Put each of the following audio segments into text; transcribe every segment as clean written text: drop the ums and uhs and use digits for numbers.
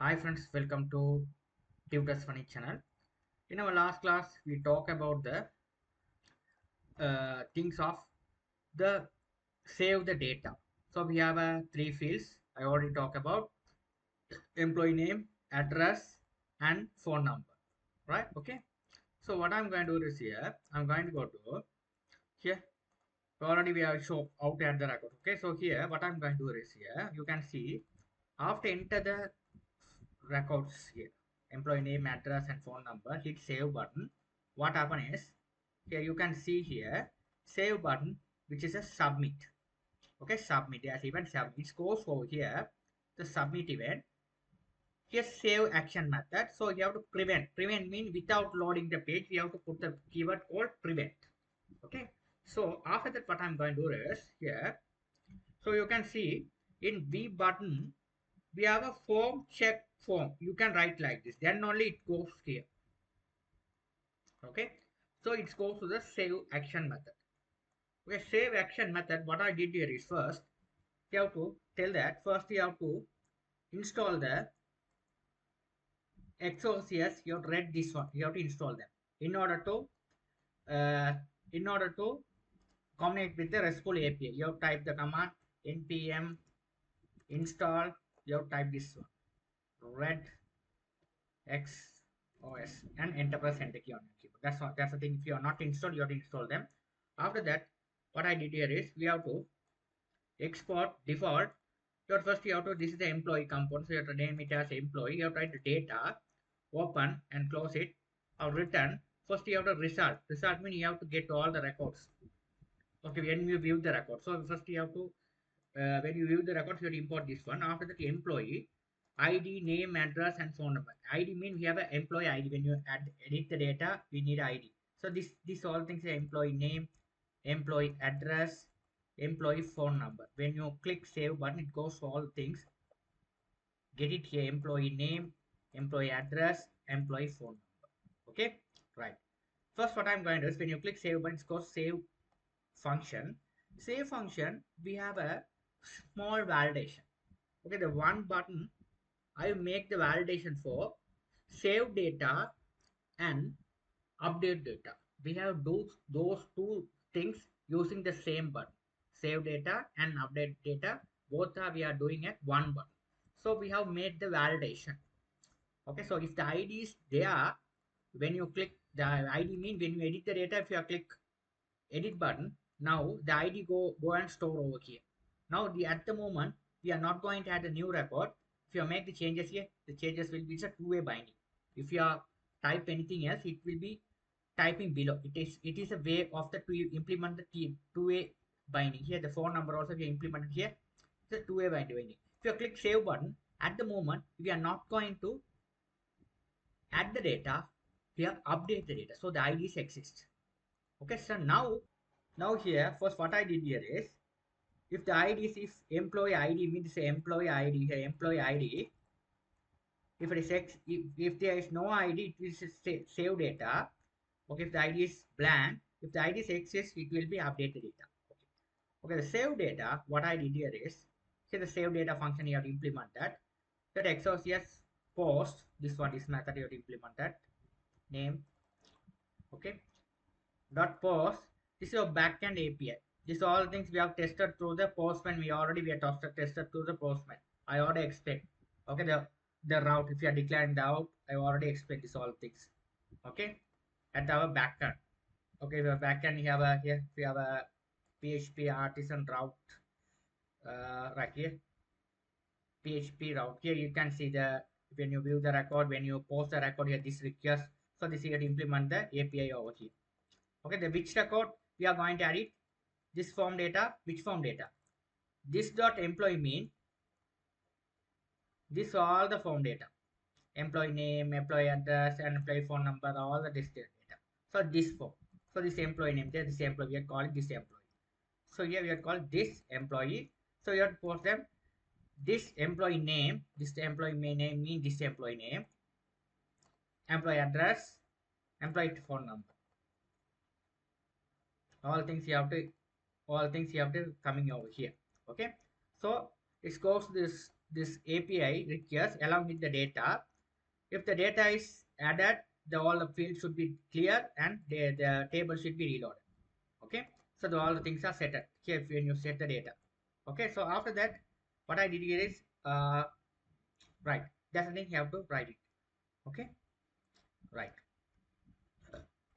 Hi friends, welcome to Tutors Funny channel. In our last class, we talk about the things of the save the data. So we have three fields. I already talked about employee name, address, and phone number. Right? Okay. So what I'm going to do is here, I'm going to go to here. Already we have show out at the record. Okay. So here, what I'm going to do is here, you can see after enter the records here, employee name, address, and phone number, hit save button. What happen is here you can see here save button, which is a submit. Okay, submit as event submit. It goes over here the submit event. Here save action method. So you have to prevent mean without loading the page, we have to put the keyword called prevent. Okay, so after that what I'm going to do is here, so you can see in V button we have a form check form. You can write like this, then only it goes here. Okay, so it goes to the save action method. Okay, save action method, what I did here is first you have to tell that first you have to install the xos. You have to read this one, you have to install them in order to uh, communicate with the RESTful API. You have to type the command npm install. You have to type this one, red xos, and enter press enter key on your keyboard. That's the thing. If you are not installed, you have to install them. After that, what I did here is we have to export default. First you have to, this is the employee component, so you have to name it as employee. You have to write the data, open and close it, or return. First you have to result means you have to get all the records. Okay, when you view the record, so first you have to when you view the records, you have to import this one. After that, employee ID, name, address, and phone number. ID means we have an employee ID. When you edit the data, we need ID. So this all things are employee name, employee address, employee phone number. When you click save button, it goes to all things. Get it here: employee name, employee address, employee phone number. Okay, right. First, what I'm going to do is when you click save button, it goes save function. Save function, we have a small validation. Okay, the one button I make the validation for save data and update data. We have those two things using the same button. Save data and update data, both are we are doing at one button. So we have made the validation. Okay, so if the ID is there, when you click the ID mean when you edit the data, if you click edit button, now the ID go and store over here. Now at the moment we are not going to add a new record. If you make the changes here, the changes will be, it's a two-way binding. If you are type anything else, it will be typing below. It is a way of the to implement the two-way binding. Here the phone number also we implemented here. It's a two-way binding. If you click save button, at the moment we are not going to add the data, we have update the data, so the IDs exist. Okay, so now here first what I did here is, if the ID is, if employee ID means employee ID here, employee ID, if it is if there is no ID, it will save data. Okay, if the ID is blank, if the ID exists, it will be updated data. Okay, the save data, what I did here is, here the save data function you have to implement that. That exos post, this one, this method you have to implement that. Name, okay, dot post, this is your backend API. These all things we have tested through the postman. We have tested through the postman. I already explained. Okay, the route, if you are declaring the route, I already explained this all things. Okay, at our backend. Okay, we have backend. You have a here we have a PHP artisan route right here. PHP route. Here you can see the, when you view the record, when you post the record here, this request. So this here to implement the API over here. Okay, the which record we are going to add it, this form data, which form data, this dot employee mean this all the form data, employee name, employee address, and employee phone number, all the this data. So this form, so this employee name there, this employee, we are calling this employee. So here we are called this employee. So you have to post them this employee name, this employee name mean this employee name, employee address, employee phone number, all things you have to, all things you have to coming over here. Okay, so it goes this this API request along with the data. If the data is added, all the fields should be clear and the table should be reloaded. Okay, so all the things are set up here when you set the data. Okay, so after that, what I did here is right. That's the thing you have to write it. Okay, right,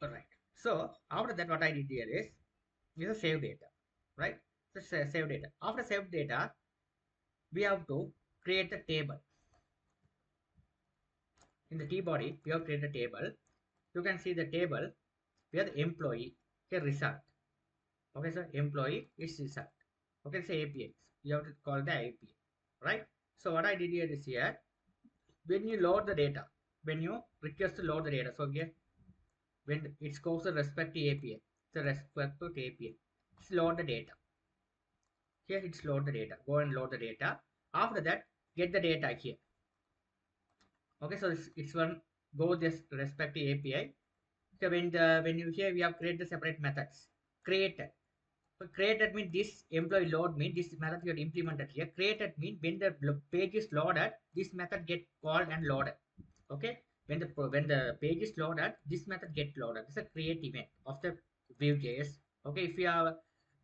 right. So after that, what I did here is a save data, right? So save data. After save data, we have to create a table. In the T body, we have created a table. You can see the table where the employee a result. Okay, so employee is result. Okay, so API. You have to call the API, right? So what I did here is here when you load the data, when you request to load the data, so here when it goes to respective API, the respective API, it's load the data. Here it's load the data. Go and load the data. After that, get the data here. Okay, so it's one go this respective API. So when you here we have created separate methods. Created. So created means this employee load mean this method you have implemented here. Created mean when the page is loaded, this method get called and loaded. Okay, when the page is loaded, this method get loaded. It's a create event of the Vue.js. Okay, if you have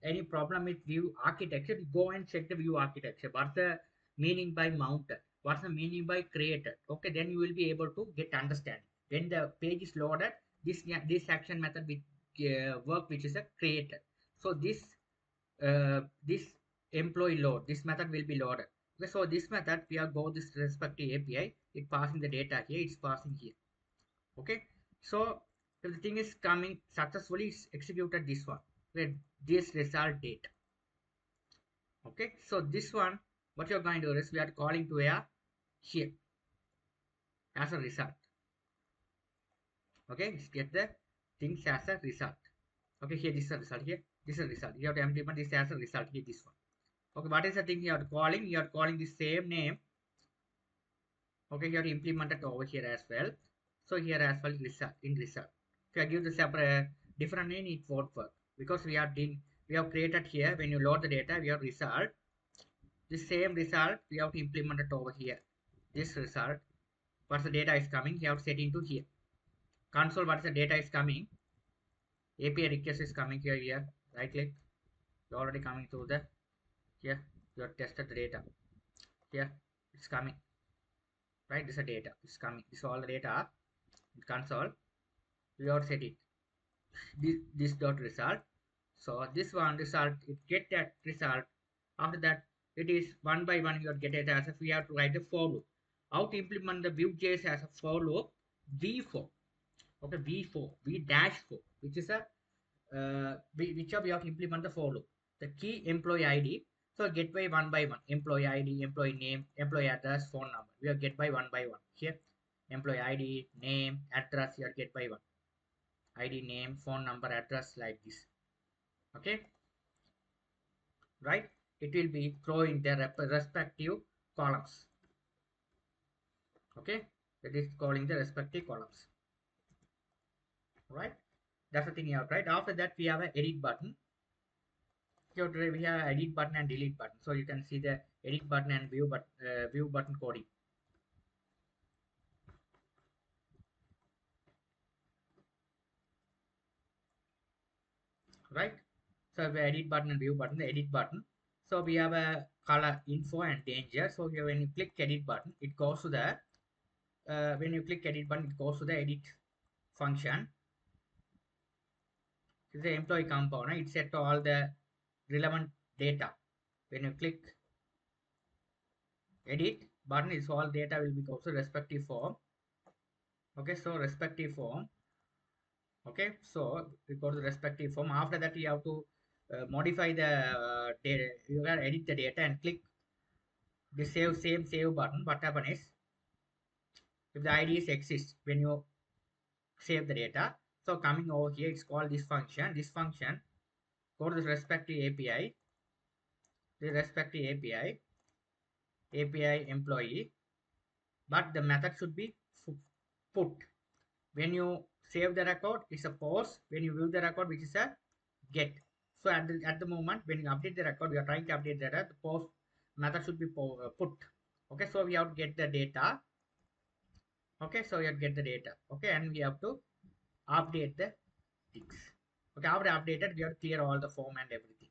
any problem with Vue architecture, go and check the Vue architecture. What's the meaning by mounted? What's the meaning by created? Okay, then you will be able to get understanding. When the page is loaded, this action method with work which is a created. So this employee load, this method will be loaded. Okay, so this method we are go this respective API, it passing the data here, it's passing here. Okay, so if the thing is coming successfully, it's executed this one where this result data. Okay, so this one what you're going to do is we are calling to a here as a result. Okay, let's get the things as a result. Okay, here this is a result, here this is a result. You have to implement this as a result here, this one. Okay, what is the thing you are calling? You are calling the same name. Okay, you have to implement it over here as well. So here as well result in result. If I give the separate different name, it won't work because we have created here when you load the data, we have result. The same result we have to implement it over here. This result, what's the data is coming, you have to set into here. Console, what is the data is coming? API request is coming here. Right click. You're already coming to the here. You have tested the data. Here it's coming. Right, this is the data. It's coming. This is all the data in console. We have set it. This dot result. So this one result, it get that result. After that, it is one by one you get it as if we have to write a for loop. How to implement the Vue.js as a for loop? V4. Okay, V4, V dash 4, which is a which we have to implement the for loop. The key employee ID. So get by one. Employee ID, employee name, employee address, phone number. We have get by one. Here, employee ID, name, address. You get by one. ID, name, phone number, address like this. Okay, right? It will be throwing their respective columns. Okay, that is calling the respective columns. Right? That's the thing you have, right? After that, we have an edit button. Here we have edit button and delete button. So you can see the edit button and view button coding. Right? So the edit button and view button, the edit button. So we have a color info and danger. So here when you click edit button, it goes to the when you click edit button, it goes to the edit function. This is the employee component. It set all the relevant data. When you click edit button, is all data will be goes to respective form. Okay, so respective form. Okay, so we go to the respective form. After that, you have to modify the data. You can edit the data and click the save button. What happen is if the IDs exist when you save the data. So coming over here, it's called this function. This function go to the respective API. The respective API employee, but the method should be put. When you save the record, it's a post. When you view the record, which is a get. So at the moment, when you update the record, we are trying to update the post method should be put. Okay, so we have to get the data. Okay, so we have to get the data. Okay, and we have to update the things. Okay, after updated, we have to clear all the form and everything.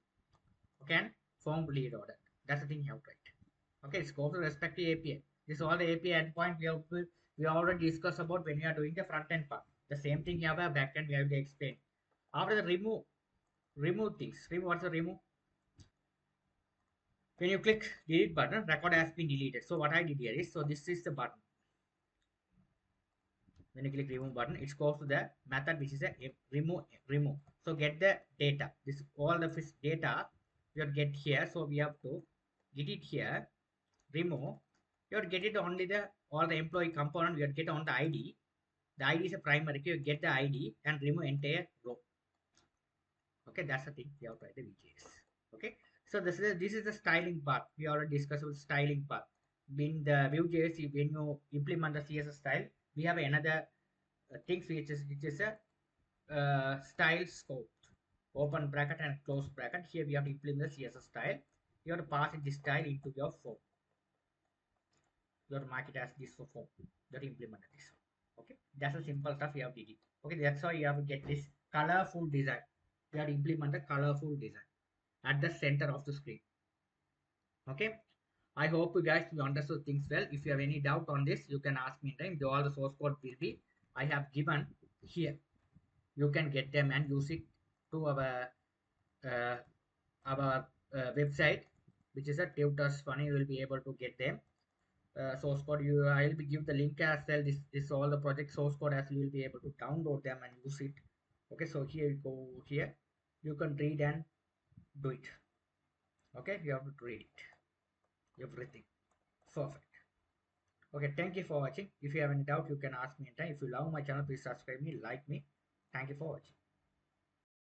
Okay, and form lead order. That's the thing you have to write. Okay, it's go to respect to API. This is all the API endpoint we already discussed about when we are doing the front end part. The same thing you have a back end we have to explain. After the remove things. Remove, what's the remove? When you click delete button, record has been deleted. So what I did here is, so this is the button. When you click remove button, it goes to the method which is a remove. So get the data. This all the data we have get here. So we have to get it here. Remove. You have to get it only the all the employee component. We have to get on the ID. The ID is a primary key. You get the ID and remove entire row. Okay, that's the thing. We have to write the VJS. Okay, so this is the styling part. We already discussed about styling part. In the Vue.js, when you implement the CSS style, we have another things which is a style scope, open bracket and close bracket. Here we have to implement the CSS style. You have to pass this style into your form. You have to mark it as this for form. That implement this. Okay, that's a simple stuff you have to do. Okay, that's why you have to get this colorful design. You have to implement the colorful design at the center of the screen. Okay, I hope you guys you understood things well. If you have any doubt on this, you can ask me in time. All the source code will be I have given here. You can get them and use it to uh, website, which is a tutors funny. You will be able to get them source code. I will be give the link as well. This all the project source code as you will be able to download them and use it. Okay, so here you go here. You can read and do it. Okay, you have to read it everything. Perfect. Okay, thank you for watching. If you have any doubt, you can ask me anytime. If you love my channel, please subscribe me, like me. Thank you for watching.